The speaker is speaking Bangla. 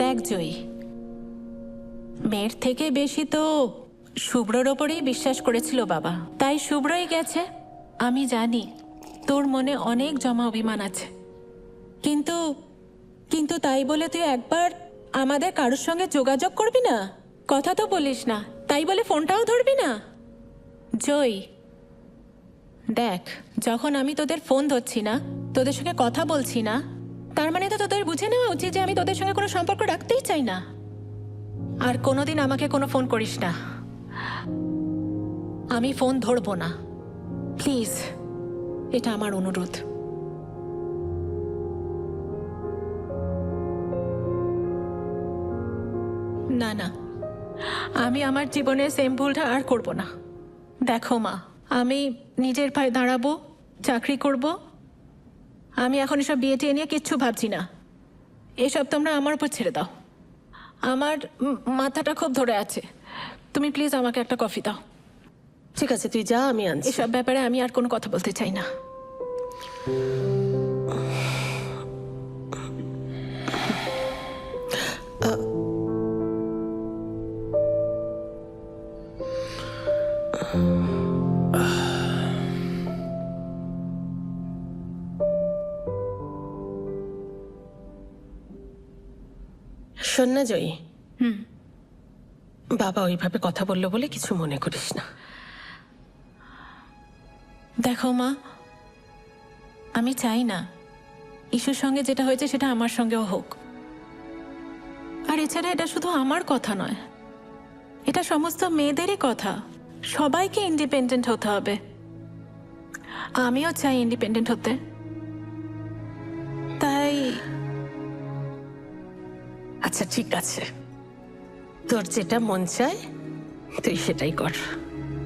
দেখ জয়ী, মেয়ের থেকে বেশি তো শুভ্রর ওপরেই বিশ্বাস করেছিল বাবা, তাই শুভ্রই গেছে। আমি জানি তোর মনে অনেক জমা অভিমান আছে, কিন্তু কিন্তু তাই বলে তুই একবার আমাদের কারোর সঙ্গে যোগাযোগ করবি না? কথা তো বলিস না, তাই বলে ফোনটাও ধরবি না? জয় দেখ, যখন আমি তোদের ফোন ধরছি না, তোদের সঙ্গে কথা বলছি না, তার মানে তো তোদের বুঝে নেওয়া উচিত যে আমি তোদের সঙ্গে কোনো সম্পর্ক রাখতেই চাই না। আর কোনোদিন আমাকে কোনো ফোন করিস না, আমি ফোন ধরবো না, প্লিজ, এটা আমার অনুরোধ। না না, আমি আমার জীবনের সেম ভুলটা আর করব না। দেখো মা, আমি নিজের পায়ে দাঁড়াবো, চাকরি করব, আমি এখন এসব বিয়ে টিয়ে নিয়ে কিচ্ছু ভাবছি না। এসব তোমরা আমার উপর ছেড়ে দাও, আমার মাথাটা খুব ধরে আছে। তুমি প্লিজ আমাকে একটা কফি দাও। ঠিক আছে, তুই যা, আমি আনছি। এসব ব্যাপারে আমি আর কোনো কথা বলতে চাই না। শোন না জয়ী, বাবা ওইভাবে কথা বললো বলে কিছু মনে করিস না। দেখো মা, আমি চাই না ইস্যুর সঙ্গে যেটা হয়েছে সেটা আমার সঙ্গেও হোক। আর এছাড়া এটা শুধু আমার কথা নয়, এটা সমস্ত মেয়েদেরই কথা। সবাইকে ইন্ডিপেন্ডেন্ট হতে হবে, আমিও চাই ইন্ডিপেন্ডেন্ট হতে। তাই আচ্ছা ঠিক আছে, তোর যেটা মন চায় তুই সেটাই কর।